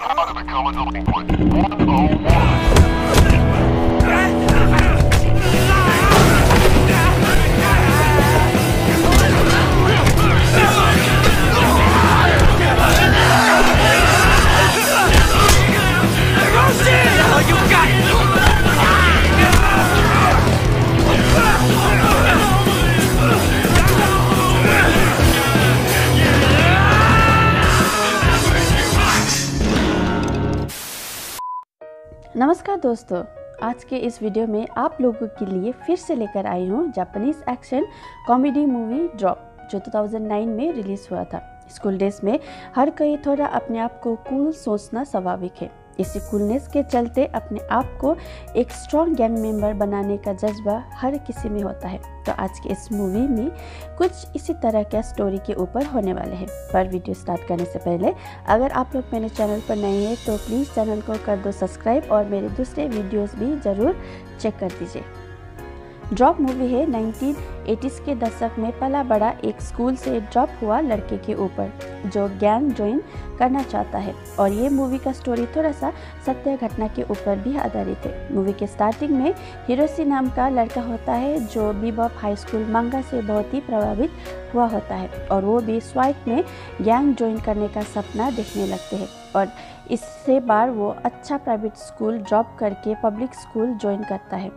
How to become a delinquent. 101. नमस्कार दोस्तों, आज के इस वीडियो में आप लोगों के लिए फिर से लेकर आई हूँ Japanese action comedy movie drop, जो 2009 में रिलीज हुआ था। स्कूल डेज में हर कोई थोड़ा अपने आप को कूल सोचना स्वाभाविक है। इसी कूलनेस के चलते अपने आप को एक स्ट्रॉन्ग गैंग मेंबर बनाने का जज्बा हर किसी में होता है। तो आज के इस मूवी में कुछ इसी तरह का स्टोरी के ऊपर होने वाले हैं। पर वीडियो स्टार्ट करने से पहले अगर आप लोग मेरे चैनल पर नए हैं तो प्लीज़ चैनल को कर दो सब्सक्राइब और मेरे दूसरे वीडियोस भी ज़रूर चेक कर दीजिए। ड्रॉप मूवी है 1980s के दशक में पला बड़ा एक स्कूल से ड्रॉप हुआ लड़के के ऊपर जो गैंग ज्वाइन करना चाहता है, और ये मूवी का स्टोरी थोड़ा सा सत्य घटना के ऊपर भी आधारित है। मूवी के स्टार्टिंग में हिरोशी नाम का लड़का होता है जो बीबॉप हाई स्कूल मांगा से बहुत ही प्रभावित हुआ होता है, और वो भी स्वाइट में गैंग ज्वाइन करने का सपना देखने लगते हैं, और इससे बार वो अच्छा प्राइवेट स्कूल ड्रॉप करके पब्लिक स्कूल ज्वाइन करता है।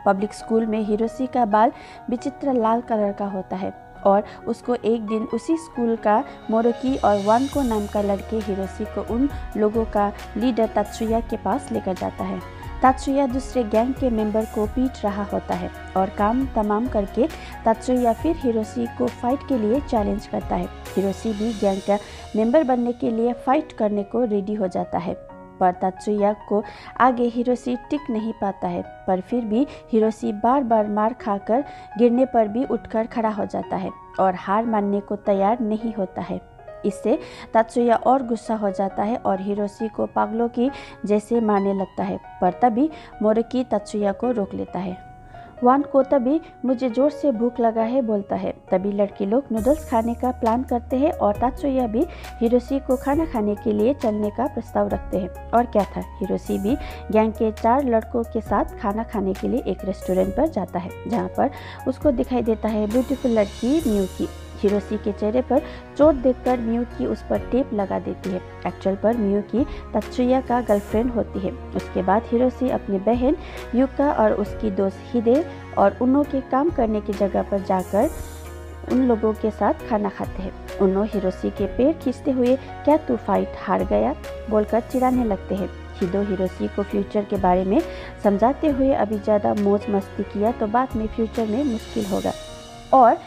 पब्लिक स्कूल में हिरोशी का बाल विचित्र लाल कलर का होता है, और उसको एक दिन उसी स्कूल का मोरोकी और वानको नाम का लड़के हिरोशी को उन लोगों का लीडर तात्सुया के पास लेकर जाता है। तात्सुया दूसरे गैंग के मेंबर को पीट रहा होता है, और काम तमाम करके तात्सुया फिर हिरोशी को फाइट के लिए चैलेंज करता है। हिरोशी भी गैंग का मेंबर बनने के लिए फाइट करने को रेडी हो जाता है, पर तात्सुया को आगे हिरोशी टिक नहीं पाता है। पर फिर भी हिरोशी बार बार मार खाकर गिरने पर भी उठकर खड़ा हो जाता है और हार मानने को तैयार नहीं होता है। इससे तात्सुया और गुस्सा हो जाता है और हिरोशी को पागलों की जैसे मारने लगता है, पर तभी मोरोकी तात्सुया को रोक लेता है। वान को तभी मुझे जोर से भूख लगा है बोलता है। तभी लड़के लोग नूडल्स खाने का प्लान करते हैं और तात्सुया भी हिरोशी को खाना खाने के लिए चलने का प्रस्ताव रखते हैं। और क्या था, हिरोशी भी गैंग के 4 लड़कों के साथ खाना खाने के लिए एक रेस्टोरेंट पर जाता है, जहाँ पर उसको दिखाई देता है ब्यूटीफुल लड़की मियुकी। हिरोशी के चेहरे पर चोट देखकर मियुकी उस पर टेप लगा देती है। एक्चुअल पर मियुकी तात्सुया का गर्लफ्रेंड होती है। उसके बाद हिरोशी अपनी बहन युका और उसकी दोस्त हिदे और उन्नो के काम करने की जगह पर जाकर उन लोगों के साथ खाना खाते हैं। उन्नो हिरोशी के पैर खींचते हुए क्या तू फाइट हार गया बोलकर चिढ़ाने लगते हैं। हिदो हिरोशी को फ्यूचर के बारे में समझाते हुए अभी ज़्यादा मौज मस्ती किया तो बाद में फ्यूचर में मुश्किल होगा, और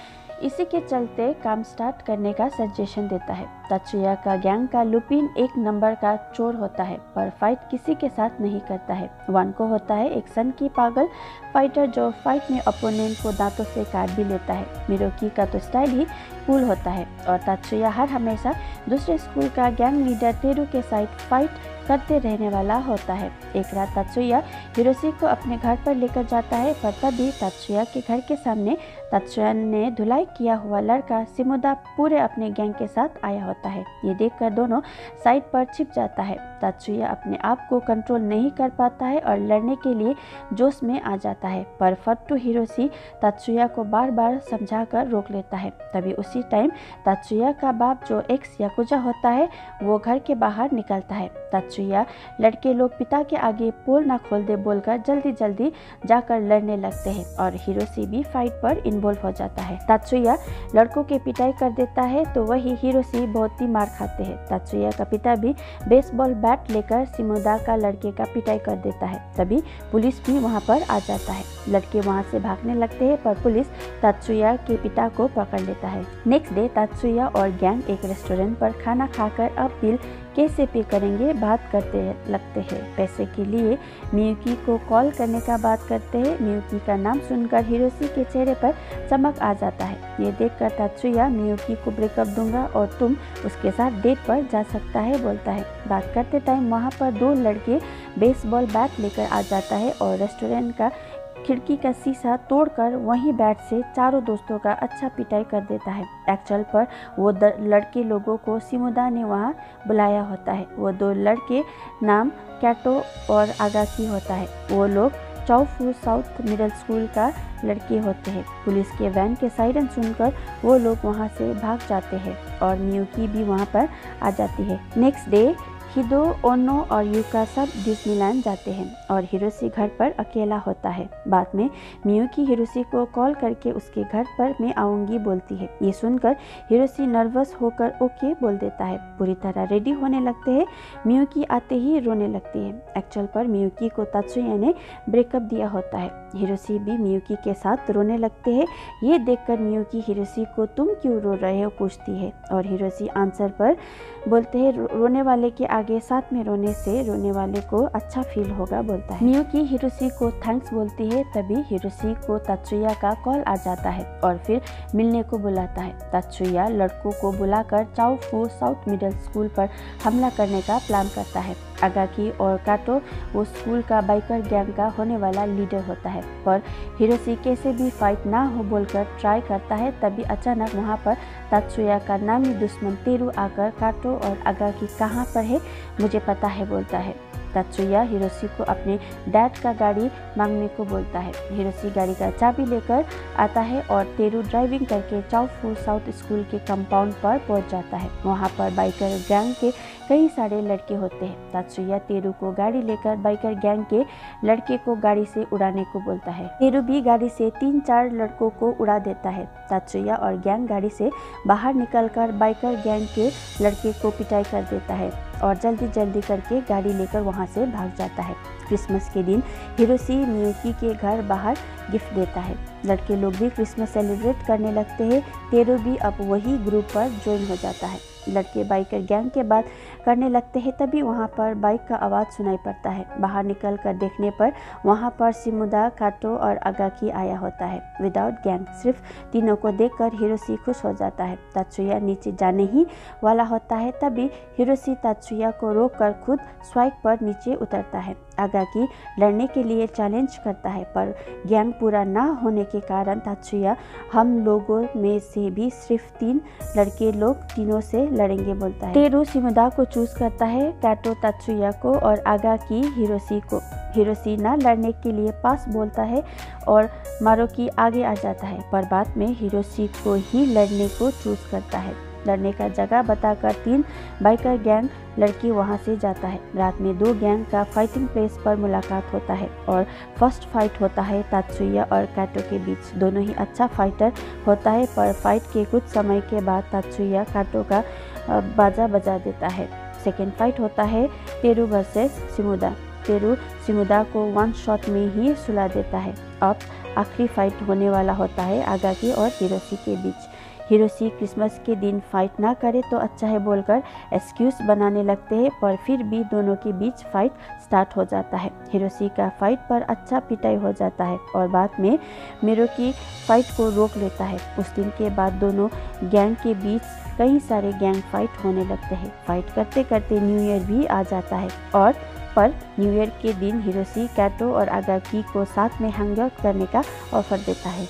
इसी के चलते काम स्टार्ट करने का सजेशन देता है। तात्सुया का गैंग का लुपिन एक नंबर का चोर होता है, पर फाइट किसी के साथ नहीं करता है। वन को होता है एक सन की पागल फाइटर जो फाइट में अपोनेंट को दांतों से काट भी लेता है। मिरोकी का तो स्टाइल ही कूल होता है, और तात्सुया हर हमेशा दूसरे स्कूल का गैंग लीडर तेरू के साथ फाइट करते रहने वाला होता है। एक रात तात्सुया हिरोशी को अपने घर पर लेकर जाता है, पर तभी तात्सुया के घर के सामने तात्सुया ने धुलाई किया हुआ लड़का सिमुदा पूरे अपने गैंग के साथ आया होता है। ये देखकर दोनों साइड पर छिप जाता है। तात्सुया अपने आप को कंट्रोल नहीं कर पाता है और लड़ने के लिए जोश में आ जाता है, पर फट्टू हिरोशी तात्सुया को बार बार समझाकर रोक लेता है। तभी उसी टाइम तात्सुया का बाप जो एक्स याकुजा होता है वो घर के बाहर निकलता है। तात्सुया लड़के लोग पिता के आगे पोल ना खोल दे बोलकर जल्दी जल्दी जाकर लड़ने लगते हैं, और हिरोशी भी फाइट पर इन्वॉल्व हो जाता है। तात्सुया लड़कों की पिटाई कर देता है तो वही हिरोशी बहुत ही मार खाते हैं। तात्सुया का पिता भी बेसबॉल बैट लेकर सिमुदा का लड़के का पिटाई कर देता है। तभी पुलिस भी वहां पर आ जाता है। लड़के वहां से भागने लगते हैं, पर पुलिस तात्सुया के पिता को पकड़ लेता है। नेक्स्ट डे तात्सुया और गैंग एक रेस्टोरेंट पर खाना खाकर अब बिल कैसे पे करेंगे बात करते लगते हैं। पैसे के लिए मियुकी को कॉल करने का बात करते हैं। मियुकी का नाम सुनकर हिरोशी के चेहरे पर चमक आ जाता है। ये देखकर तात्सुया मियुकी को ब्रेकअप दूंगा और तुम उसके साथ डेट पर जा सकता है बोलता है। बात करते टाइम वहाँ पर 2 लड़के बेसबॉल बैट लेकर आ जाता है और रेस्टोरेंट का खिड़की का शीशा तोड़कर वहीं बैट से चारों दोस्तों का अच्छा पिटाई कर देता है। एक्चुअल पर वो लड़के लोगों को शिमुदा ने वहाँ बुलाया होता है। वो 2 लड़के नाम कैटो और आगाकी होता है। वो लोग चाओफू साउथ मिडिल स्कूल का लड़के होते हैं। पुलिस के वैन के सायरन सुनकर वो लोग वहाँ से भाग जाते हैं और मियुकी भी वहाँ पर आ जाती है। नेक्स्ट डे हिदो, ओनो और युका सब डिज्नीलैंड जाते हैं और हिरोशी घर पर अकेला होता है। बाद में मियुकी हिरोशी को कॉल करके उसके घर पर मैं आऊँगी बोलती है। ये सुनकर हिरोशी नर्वस होकर ओके बोल देता है। पूरी तरह रेडी होने लगते हैं। मियुकी आते ही रोने लगती है। एक्चुअल पर मियुकी को तात्सुया ने ब्रेकअप दिया होता है। हिरोशी भी मियुकी के साथ रोने लगते हैं। ये देखकर मियुकी हिरोशी को तुम क्यों रो रहे हो पूछती है और हिरोशी आंसर पर बोलते हैं रोने वाले के आगे साथ में रोने से रोने वाले को अच्छा फील होगा बोलता है। मियुकी हिरोशी को थैंक्स बोलती है। तभी हिरोशी को तात्सुया का कॉल आ जाता है और फिर मिलने को बुलाता है। तात्सुया लड़कों को बुलाकर चाओफू साउथ मिडिल स्कूल पर हमला करने का प्लान करता है। आगाकी और काटो वो स्कूल का बाइकर गैंग का होने वाला लीडर होता है, पर हिरोशी कैसे भी फाइट ना हो बोलकर ट्राई करता है। तभी अचानक वहाँ पर तात्सुया का नामी दुश्मन तेरू आकर काटो और आगाकी कहाँ पर है मुझे पता है बोलता है। तात्सुया हिरोशी को अपने डैड का गाड़ी मांगने को बोलता है। हिरोशी गाड़ी का चाबी लेकर आता है और तेरू ड्राइविंग करके चाओफू साउथ स्कूल के कंपाउंड पर पहुंच जाता है। वहां पर बाइकर गैंग के कई सारे लड़के होते हैं। तात्सुया तेरू को गाड़ी लेकर बाइकर गैंग के लड़के को गाड़ी से उड़ाने को बोलता है। तेरू भी गाड़ी से 3-4 लड़कों को उड़ा देता है। तात्सुया और गैंग गाड़ी से बाहर निकलकर बाइकर गैंग के लड़के को पिटाई कर देता है और जल्दी जल्दी करके गाड़ी लेकर वहां से भाग जाता है। क्रिसमस के दिन हिरोशी मियुकी के घर बाहर गिफ्ट देता है। लड़के लोग भी क्रिसमस सेलिब्रेट करने लगते हैं। तेरू भी अब वही ग्रुप पर ज्वाइन हो जाता है। लड़के बाइकर गैंग के बात करने लगते हैं। तभी वहाँ पर बाइक का आवाज़ सुनाई पड़ता है। बाहर निकल कर देखने पर वहाँ पर शिमुदा, काटो और आगाकी आया होता है विदाउट गैंग। सिर्फ तीनों को देखकर हिरोशी खुश हो जाता है। तात्सुया नीचे जाने ही वाला होता है। तभी हिरोशी तात्सुया को रोककर खुद स्वाइप पर नीचे उतरता है। आगाकी लड़ने के लिए चैलेंज करता है, पर गैंग पूरा ना होने के कारण तात्सुया हम लोगों में से भी सिर्फ 3 लड़के लोग तीनों से लड़ेंगे बोलता है। तेरू शिमुदा को चूज करता है, काटो तात्सुया को और आगाकी हिरोशी को। हिरोशी ना लड़ने के लिए पास बोलता है और मारुकी आगे आ जाता है, पर बाद में हिरोशी को ही लड़ने को चूज करता है। लड़ने का जगह बताकर 3 बाइकर गैंग लड़की वहां से जाता है। रात में 2 गैंग का फाइटिंग प्लेस पर मुलाकात होता है और फर्स्ट फाइट होता है तात्सुया और काटो के बीच। दोनों ही अच्छा फाइटर होता है, पर फाइट के कुछ समय के बाद तात्सुया काटो का बाजा बजा देता है। सेकेंड फाइट होता है तेरू वर्सेस शिमुदा। तेरू शिमुदा को 1 शॉट में ही सुला देता है। अब आखिरी फाइट होने वाला होता है आगाकी और हिरोशी के बीच। हिरोशी क्रिसमस के दिन फाइट ना करे तो अच्छा है बोलकर एक्सक्यूज बनाने लगते हैं, पर फिर भी दोनों के बीच फाइट स्टार्ट हो जाता है। हिरोशी का फाइट पर अच्छा पिटाई हो जाता है और बाद में मिरुकी फाइट को रोक लेता है। उस दिन के बाद दोनों गैंग के बीच कई सारे गैंग फाइट होने लगते हैं। फाइट करते करते न्यू ईयर भी आ जाता है और पर न्यू ईयर के दिन हिरोशी काटो और आगाकी को साथ में हैंग आउट करने का ऑफर देता है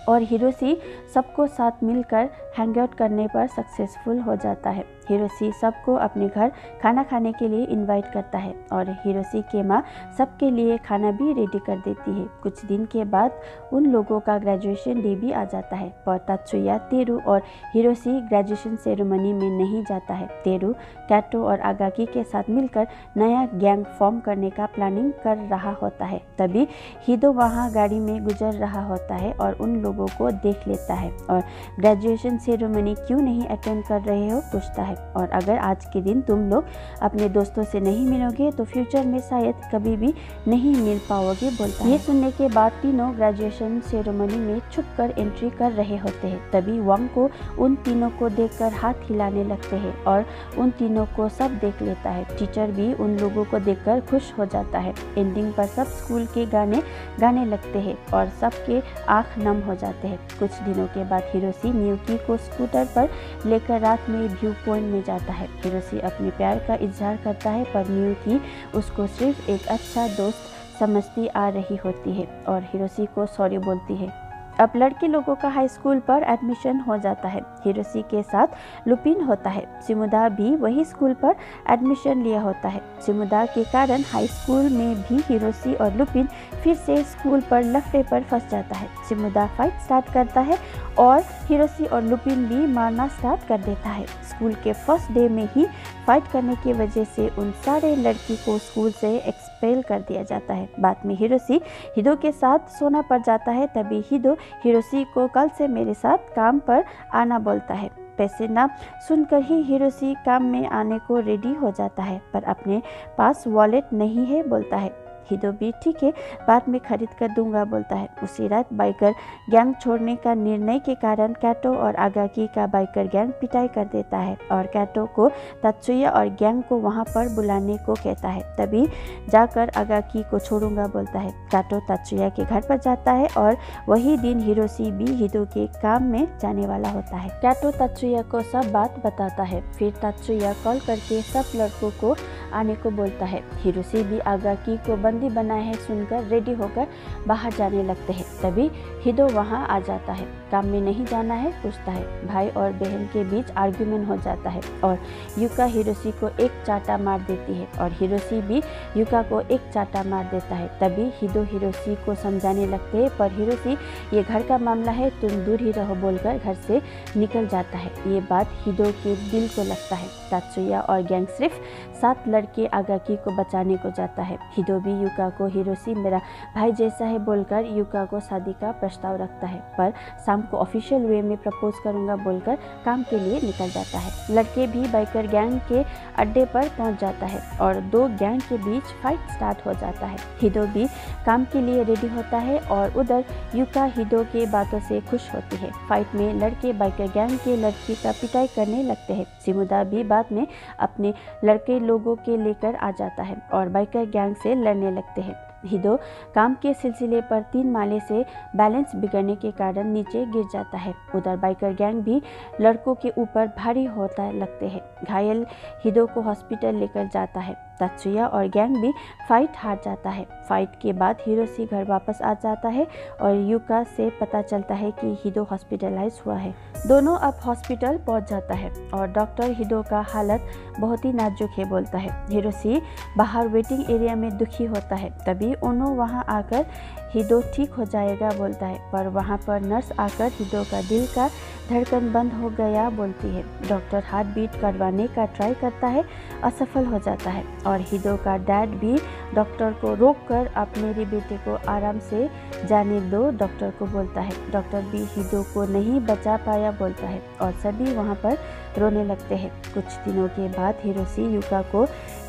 और हिरोशी सबको साथ मिलकर हैंग आउट करने पर सक्सेसफुल हो जाता है। हिरोशी सबको अपने घर खाना खाने के लिए इनवाइट करता है और हिरोशी की माँ सबके लिए खाना भी रेडी कर देती है। कुछ दिन के बाद उन लोगों का ग्रेजुएशन डे भी आ जाता है, पर तात्सुया, तेरू और हिरोशी ग्रेजुएशन सेरेमनी में नहीं जाता है। तेरू काटो और आगाकी के साथ मिलकर नया गैंग फॉर्म करने का प्लानिंग कर रहा होता है। तभी हिदो वहाँ गाड़ी में गुजर रहा होता है और उन लोगों को देख लेता है और ग्रेजुएशन सेरेमनी क्यों नहीं अटेंड कर रहे हो पूछता है, और अगर आज के दिन तुम लोग अपने दोस्तों से नहीं मिलोगे तो फ्यूचर में शायद कभी भी नहीं मिल पाओगे बोलता है। ये सुनने के बाद तीनों ग्रेजुएशन सेरेमनी में छुपकर एंट्री कर रहे होते हैं। तभी वांग को उन तीनों को देखकर हाथ हिलाने लगते हैं और उन तीनों को सब देख लेता है। टीचर भी उन लोगों को देखकर खुश हो जाता है। एंडिंग पर सब स्कूल के गाने गाने लगते हैं और सबके आँख नम हो जाते हैं। कुछ दिनों के बाद हिरोशी मियुकी को स्कूटर पर लेकर रात में व्यू पॉइंट में जाता है। हिरोशी अपने प्यार का इजहार करता है, पर मियुकी उसको सिर्फ एक अच्छा दोस्त समझती आ रही होती है और हिरोशी को सॉरी बोलती है। अब लड़के लोगों का हाई स्कूल पर एडमिशन हो जाता है। हिरोशी के साथ लुपिन होता है। शिमुदा भी वही स्कूल पर एडमिशन लिया होता है। शिमुदा के कारण हाई स्कूल में भी हिरोशी और लुपिन फिर से स्कूल पर लफड़े पर फंस जाता है। शिमुदा फाइट स्टार्ट करता है और हिरोशी और लुपिन भी मारना स्टार्ट कर देता है। स्कूल के फर्स्ट डे में ही फाइट करने की वजह से उन सारे लड़की को स्कूल से एक्सपेल कर दिया जाता है। बाद में हिरोशी हिदो के साथ सोना पड़ जाता है। तभी हिदो हिरोशी को कल से मेरे साथ काम पर आना बोलता है। पैसे ना सुनकर ही हिरोशी काम में आने को रेडी हो जाता है, पर अपने पास वॉलेट नहीं है बोलता है। हिदो भी ठीक है, बाद में खरीद कर दूंगा बोलता है। उसी रात बाइकर गैंग छोड़ने का निर्णय के कारण कैटो और आगाकी का बाइकर गैंग पिटाई कर देता है और कैटो को तात्सुया और गैंग को वहां पर बुलाने को कहता है। तभी जाकर आगाकी को छोड़ूंगा बोलता है। कैटो तात्सुया के घर पर जाता है और वही दिन हिरोशी भी हिदो के काम में जाने वाला होता है। कैटो तात्सुया को सब बात बताता है। फिर तात्सुया कॉल करके सब लड़कों को आने को बोलता है। हिरोशी भी आगाकी को बंदी बना है सुनकर रेडी होकर बाहर जाने लगते हैं। तभी हिदो वहां आ जाता है। काम में नहीं जाना है पूछता है। भाई और बहन के बीच आर्ग्यूमेंट हो जाता है और युका हिरोशी को एक चाटा मार देती है और हिरोशी भी युका को एक चाटा मार देता है। तभी हिदो हिरोशी को समझाने लगते हैं, पर हिरोशी ये घर का मामला है, तुम दूर ही रहो बोलकर घर से निकल जाता है। ये बात हिदो के दिल को लगता है। तात्सुया और गैंग सिर्फ 7 लड़के आगाकी को बचाने को जाता है। हिदो भी युका को हिरोशी मेरा भाई जैसा है बोलकर युका को शादी का प्रस्ताव रखता है, पर शाम को ऑफिशियल वे में प्रपोज करूंगा बोलकर काम के लिए निकल जाता है। लड़के भी बाइकर गैंग के अड्डे पर पहुंच जाता है और 2 गैंग के बीच फाइट स्टार्ट हो जाता है। हिदो भी काम के लिए रेडी होता है और उधर युका हिदो के बातों से खुश होती है। फाइट में लड़के बाइकर गैंग के लड़की का पिटाई करने लगते हैं। शिमुदा भी बाद में अपने लड़के लोगों के लेकर आ जाता है और बाइकर गैंग से लड़ने लगते हैं। हिदो काम के सिलसिले पर 3 माले से बैलेंस बिगड़ने के कारण नीचे गिर जाता है। उधर बाइकर गैंग भी लड़कों के ऊपर भारी होता लगते हैं। घायल हिदो को हॉस्पिटल लेकर जाता है। तात्सुया और गैंग भी फाइट हार जाता है। फाइट के बाद हिरोशी घर वापस आ जाता है और युका से पता चलता है कि हिदो हॉस्पिटलाइज हुआ है। दोनों अब हॉस्पिटल पहुंच जाता है और डॉक्टर हिदो का हालत बहुत ही नाजुक है बोलता है। हिरोशी बाहर वेटिंग एरिया में दुखी होता है। तभी उन्होंने वहां आकर हिदो ठीक हो जाएगा बोलता है, पर वहां पर नर्स आकर हिदो का दिल का धड़कन बंद हो गया बोलती है। डॉक्टर हार्ट बीट करवाने का ट्राई करता है, असफल हो जाता है और हिदो का डैड भी डॉक्टर को रोककर आप मेरे बेटे को आराम से जाने दो डॉक्टर को बोलता है। डॉक्टर भी हिदो को नहीं बचा पाया बोलता है और सभी वहां पर रोने लगते हैं। कुछ दिनों के बाद हिरोशी युका को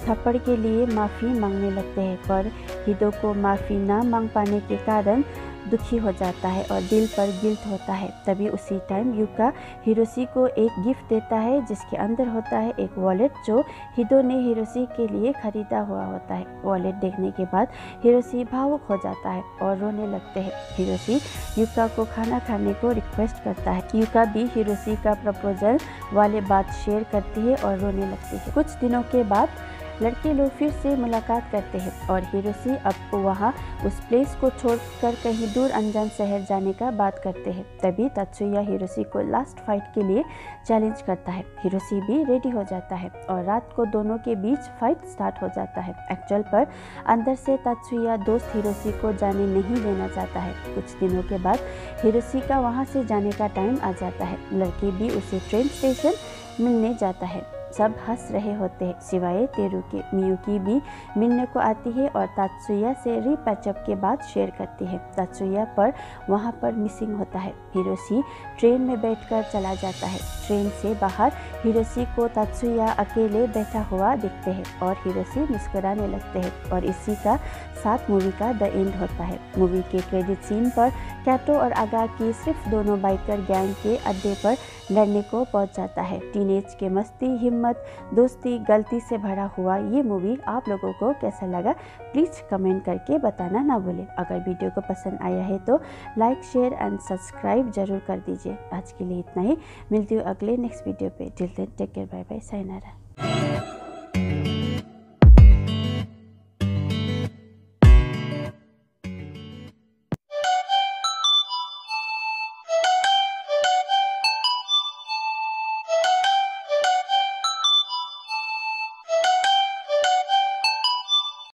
थप्पड़ के लिए माफ़ी मांगने लगते हैं, पर हिदो को माफ़ी ना मांग पाने के कारण दुखी हो जाता है और दिल पर गिल्ट होता है। तभी उसी टाइम युका हिरोशी को एक गिफ्ट देता है जिसके अंदर होता है एक वॉलेट जो हिदो ने हिरोशी के लिए खरीदा हुआ होता है। वॉलेट देखने के बाद हिरोशी भावुक हो जाता है और रोने लगते हैं। हिरोशी युका को खाना खाने को रिक्वेस्ट करता है। युका भी हिरोशी का प्रपोजल वाले बात शेयर करती है और रोने लगती है। कुछ दिनों के बाद लड़के लोग फिर से मुलाकात करते हैं और हिरोशी अब वहाँ उस प्लेस को छोड़कर कहीं दूर अनजान शहर जाने का बात करते हैं। तभी तात्सुया हिरोशी को लास्ट फाइट के लिए चैलेंज करता है। हिरोशी भी रेडी हो जाता है और रात को दोनों के बीच फाइट स्टार्ट हो जाता है। एक्चुअल पर अंदर से तात्सुया दोस्त हिरोशी को जाने नहीं देना चाहता है। कुछ दिनों के बाद हिरोशी का वहाँ से जाने का टाइम आ जाता है। लड़के भी उसे ट्रेन स्टेशन मिलने जाता है। सब हंस रहे होते हैं सिवाय तेरू के। मियुकी भी मिलने को आती है और तात्सुया से रीपैचअप के बाद शेयर करती है। तात्सुया पर वहाँ पर मिसिंग होता है। हिरोशी ट्रेन में बैठकर चला जाता है। ट्रेन से बाहर हिरोशी को तात्सुया अकेले बैठा हुआ दिखते हैं और हिरोशी मुस्कुराने लगते हैं और इसी का साथ मूवी का द एंड होता है। मूवी के क्रेडिट सीन पर कैटो और आगाकी सिर्फ दोनों बाइकर गैंग के अड्डे पर लड़ने को पहुंच जाता है। टीनेज के मस्ती, हिम्मत, दोस्ती, गलती से भरा हुआ ये मूवी आप लोगों को कैसा लगा प्लीज़ कमेंट करके बताना ना भूलें। अगर वीडियो को पसंद आया है तो लाइक, शेयर एंड सब्सक्राइब जरूर कर दीजिए। आज के लिए इतना ही, मिलती हूँ अगले नेक्स्ट वीडियो पे। Till then take care, bye bye, sayonara.